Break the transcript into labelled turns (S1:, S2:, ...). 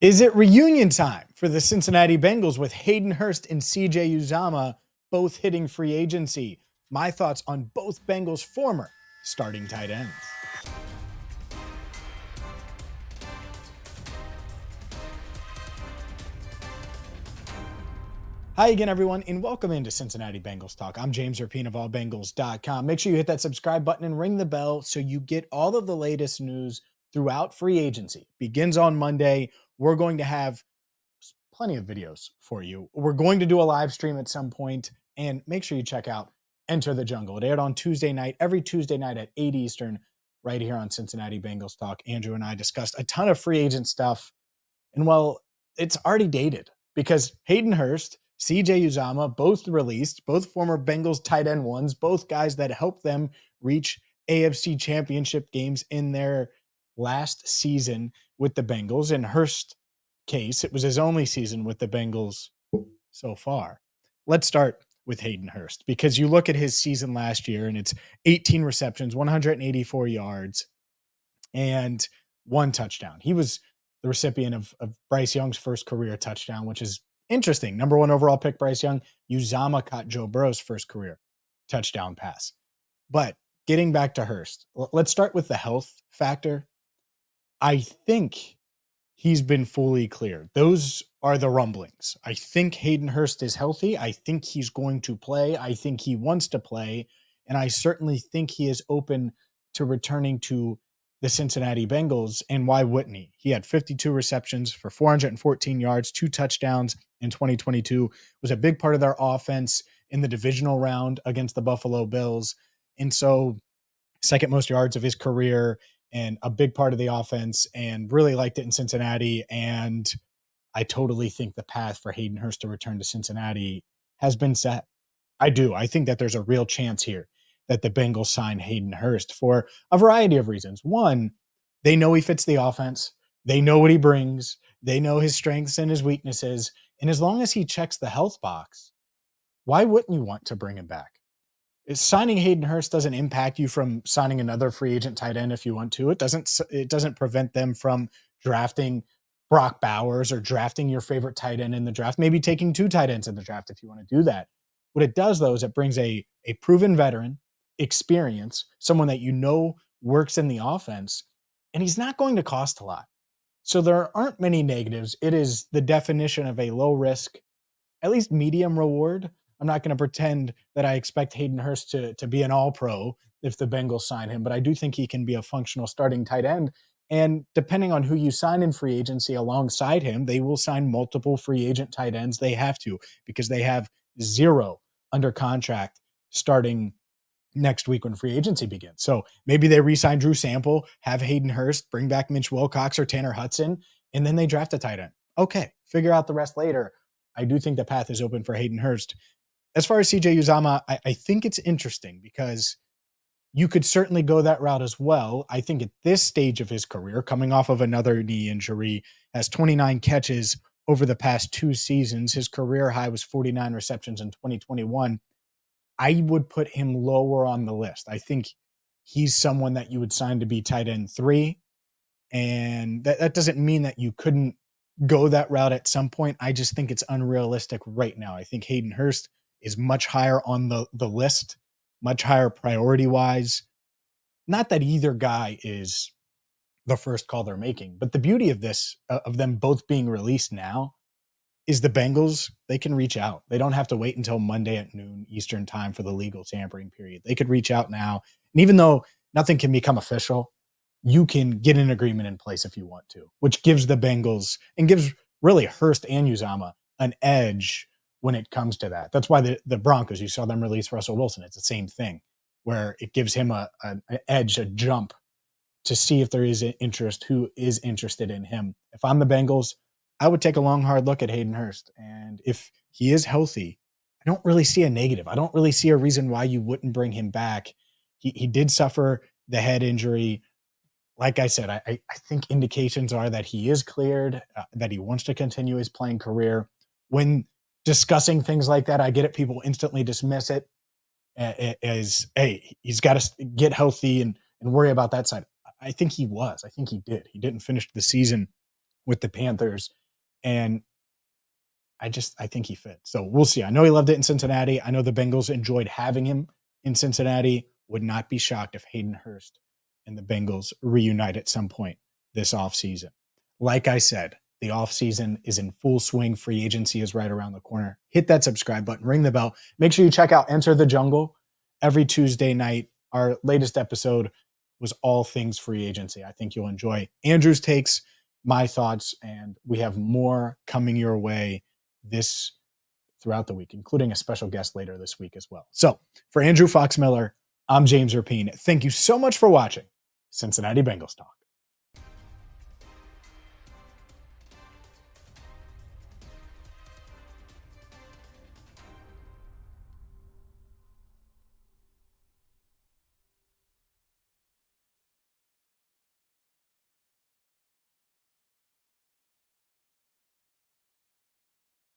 S1: Is it reunion time for the Cincinnati Bengals with Hayden Hurst and CJ Uzomah both hitting free agency? My thoughts on both Bengals' former starting tight ends. Hi again, everyone, and welcome into Cincinnati Bengals Talk. I'm James Rapien of allbengals.com. Make sure you hit that subscribe button and ring the bell so you get all of the latest news throughout free agency. Begins on Monday. We're going to have plenty of videos for you. We're going to do a live stream at some point, and make sure you check out Enter the Jungle. It aired on Tuesday night, every Tuesday night at 8 Eastern, right here on Cincinnati Bengals Talk. Andrew and I discussed a ton of free agent stuff, and well, it's already dated because Hayden Hurst, CJ Uzomah, both released, both former Bengals tight end ones, both guys that helped them reach AFC championship games in their last season with the Bengals. In Hurst's case, it was his only season with the Bengals so far. Let's start with Hayden Hurst because you look at his season last year and it's 18 receptions, 184 yards, and one touchdown. He was the recipient of Bryce Young's first career touchdown, which is interesting. Number one overall pick, Bryce Young. Uzomah caught Joe Burrow's first career touchdown pass. But getting back to Hurst, let's start with the health factor. I think he's been fully cleared. Those are the rumblings. I think Hayden Hurst is healthy. I think he's going to play. I think he wants to play. And I certainly think he is open to returning to the Cincinnati Bengals. And why wouldn't he? He had 52 receptions for 414 yards, 2 touchdowns in 2022. Was a big part of their offense in the divisional round against the Buffalo Bills. And so, second most yards of his career and a big part of the offense, and really liked it in Cincinnati. And I totally think the path for Hayden Hurst to return to Cincinnati has been set. I do. I think that there's a real chance here that the Bengals sign Hayden Hurst for a variety of reasons. One, they know he fits the offense. They know what he brings. They know his strengths and his weaknesses. And as long as he checks the health box, why wouldn't you want to bring him back? Signing Hayden Hurst doesn't impact you from signing another free agent tight end if you want to. It doesn't prevent them from drafting Brock Bowers or drafting your favorite tight end in the draft, maybe taking 2 tight ends in the draft if you want to do that. What it does, though, is it brings a proven veteran, experience, someone that you know works in the offense, and he's not going to cost a lot. So there aren't many negatives. It is the definition of a low risk, at least medium reward. I'm not going to pretend that I expect Hayden Hurst to be an all-pro if the Bengals sign him, but I do think he can be a functional starting tight end. And depending on who you sign in free agency alongside him, they will sign multiple free agent tight ends. They have to, because they have 0 under contract starting next week when free agency begins. So maybe they re-sign Drew Sample, have Hayden Hurst, bring back Mitch Wilcox or Tanner Hudson, and then they draft a tight end. Okay, figure out the rest later. I do think the path is open for Hayden Hurst. As far as CJ Uzomah, I think it's interesting because you could certainly go that route as well. I think at this stage of his career, coming off of another knee injury, has 29 catches over the past 2 seasons. His career high was 49 receptions in 2021. I would put him lower on the list. I think he's someone that you would sign to be tight end 3. And that doesn't mean that you couldn't go that route at some point. I just think it's unrealistic right now. I think Hayden Hurst is much higher on the list, much higher priority-wise. Not that either guy is the first call they're making, but the beauty of this, of them both being released now, is the Bengals, they can reach out. They don't have to wait until Monday at noon Eastern time for the legal tampering period. They could reach out now. And even though nothing can become official, you can get an agreement in place if you want to, which gives the Bengals and gives really Hurst and Uzomah an edge when it comes to that. That's why the Broncos, you saw them release Russell Wilson. It's the same thing where it gives him an edge, a jump to see if there is an interest, who is interested in him. If I'm the Bengals, I would take a long, hard look at Hayden Hurst. And if he is healthy, I don't really see a negative. I don't really see a reason why you wouldn't bring him back. He did suffer the head injury. Like I said, I think indications are that he is cleared, that he wants to continue his playing career. When discussing things like that, I get it. People instantly dismiss it as, hey, he's got to get healthy and worry about that side. I think he was. I think he did. He didn't finish the season with the Panthers. And I think he fit. So we'll see. I know he loved it in Cincinnati. I know the Bengals enjoyed having him in Cincinnati. Would not be shocked if Hayden Hurst and the Bengals reunite at some point this offseason. Like I said, the offseason is in full swing. Free agency is right around the corner. Hit that subscribe button, ring the bell. Make sure you check out Enter the Jungle every Tuesday night. Our latest episode was all things free agency. I think you'll enjoy Andrew's takes, my thoughts, and we have more coming your way this throughout the week, including a special guest later this week as well. So for Andrew Fox Miller, I'm James Rapien. Thank you so much for watching Cincinnati Bengals Talk.